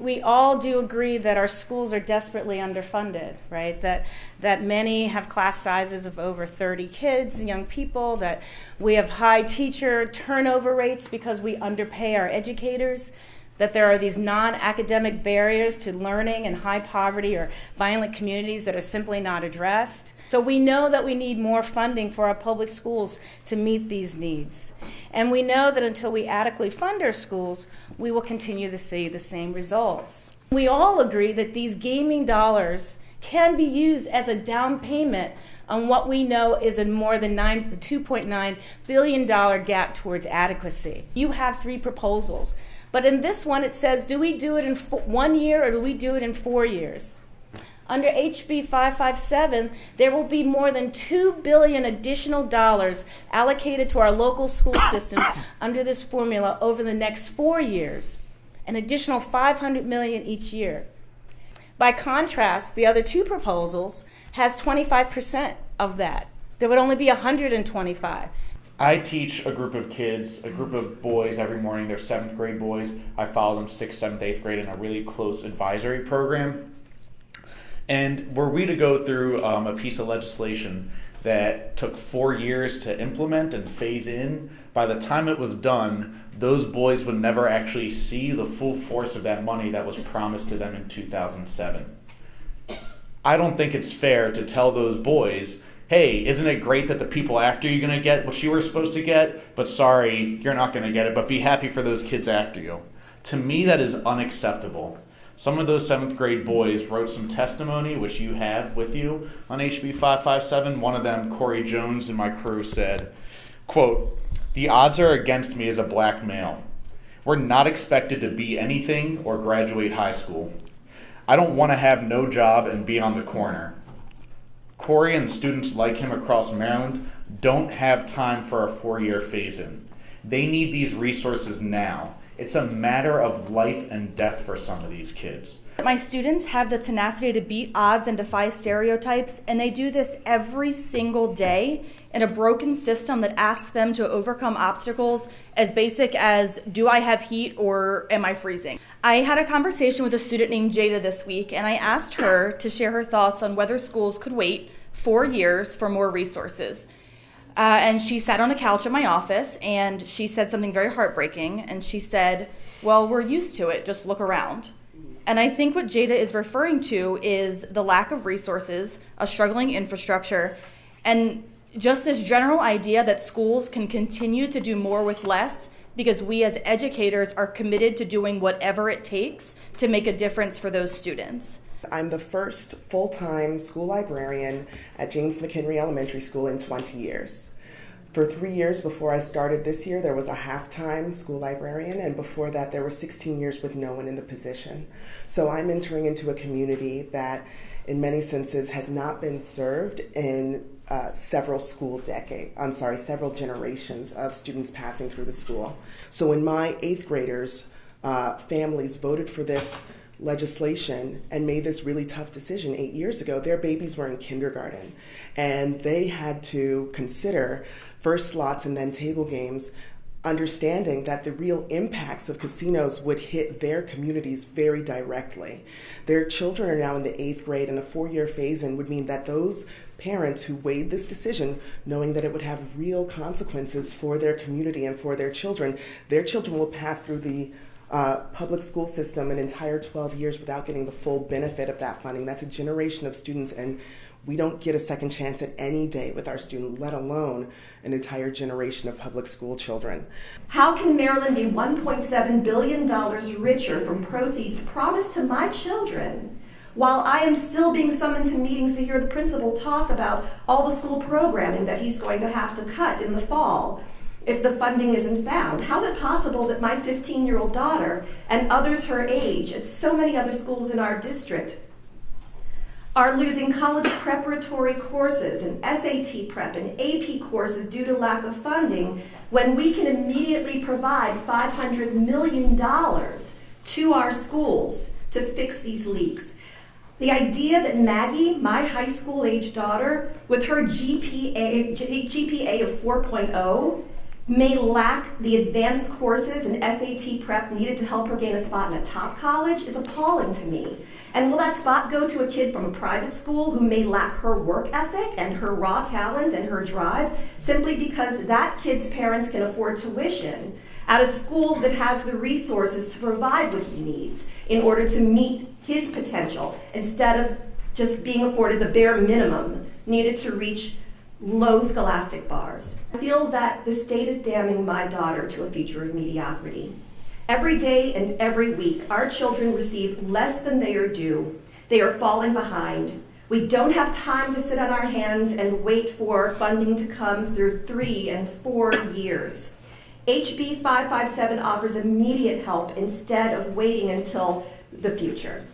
We all do agree that our schools are desperately underfunded, right? That many have class sizes of over 30 kids, young people, that we have high teacher turnover rates because we underpay our educators, that there are these non-academic barriers to learning in high poverty or violent communities that are simply not addressed. So we know that we need more funding for our public schools to meet these needs. And we know that until we adequately fund our schools, we will continue to see the same results. We all agree that these gaming dollars can be used as a down payment on what we know is a more than $2.9 billion gap towards adequacy. You have 3 proposals, but in this one it says, do we do it in 1 year or do we do it in 4 years? Under HB 557, there will be more than $2 billion additional dollars allocated to our local school systems under this formula over the next 4 years, an additional $500 million each year. By contrast, the other 2 proposals has 25% of that. There would only be 125. I teach a group of kids, a group of boys every morning. They're 7th grade boys. I follow them 6th, 7th, 8th grade in a really close advisory program. And were we to go through a piece of legislation that took 4 years to implement and phase in, by the time it was done, those boys would never actually see the full force of that money that was promised to them in 2007. I don't think it's fair to tell those boys, hey, isn't it great that the people after you are going to get what you were supposed to get, but sorry, you're not going to get it, but be happy for those kids after you. To me, that is unacceptable. Some of those 7th grade boys wrote some testimony, which you have with you on HB 557. One of them, Corey Jones, and my crew said, quote, "The odds are against me as a black male. We're not expected to be anything or graduate high school. I don't want to have no job and be on the corner. Corey and students like him across Maryland don't have time for a 4-year phase-in. They need these resources now. It's a matter of life and death for some of these kids." My students have the tenacity to beat odds and defy stereotypes, and they do this every single day in a broken system that asks them to overcome obstacles as basic as, do I have heat or am I freezing? I had a conversation with a student named Jada this week, and I asked her to share her thoughts on whether schools could wait 4 years for more resources. And she sat on a couch in my office, and she said something very heartbreaking, and she said, well, we're used to it, just look around. And I think what Jada is referring to is the lack of resources, a struggling infrastructure, and just this general idea that schools can continue to do more with less because we as educators are committed to doing whatever it takes to make a difference for those students. I'm the first full-time school librarian at James McHenry Elementary School in 20 years. For 3 years before I started this year, there was a half-time school librarian, and before that there were 16 years with no one in the position. So I'm entering into a community that in many senses has not been served in several generations of students passing through the school. So when my 8th graders' families voted for this legislation and made this really tough decision 8 years ago, their babies were in kindergarten, and they had to consider first slots and then table games, understanding that the real impacts of casinos would hit their communities very directly. Their children are now in the 8th grade, and a 4-year phase-in would mean that those parents who weighed this decision, knowing that it would have real consequences for their community and for their children will pass through the public school system an entire 12 years without getting the full benefit of that funding. That's a generation of students, and we don't get a second chance at any day with our student, let alone an entire generation of public school children. How can Maryland be $1.7 billion richer from proceeds promised to my children while I am still being summoned to meetings to hear the principal talk about all the school programming that he's going to have to cut in the fall if the funding isn't found? How's it possible that my 15-year-old daughter and others her age at so many other schools in our district are losing college preparatory courses and SAT prep and AP courses due to lack of funding when we can immediately provide $500 million to our schools to fix these leaks? The idea that Maggie, my high school age daughter, with her GPA of 4.0, may lack the advanced courses and SAT prep needed to help her gain a spot in a top college is appalling to me. And will that spot go to a kid from a private school who may lack her work ethic and her raw talent and her drive simply because that kid's parents can afford tuition at a school that has the resources to provide what he needs in order to meet his potential instead of just being afforded the bare minimum needed to reach low scholastic bars? I feel that the state is damning my daughter to a future of mediocrity. Every day and every week, our children receive less than they are due. They are falling behind. We don't have time to sit on our hands and wait for funding to come through 3 and 4 years. HB 557 offers immediate help instead of waiting until the future.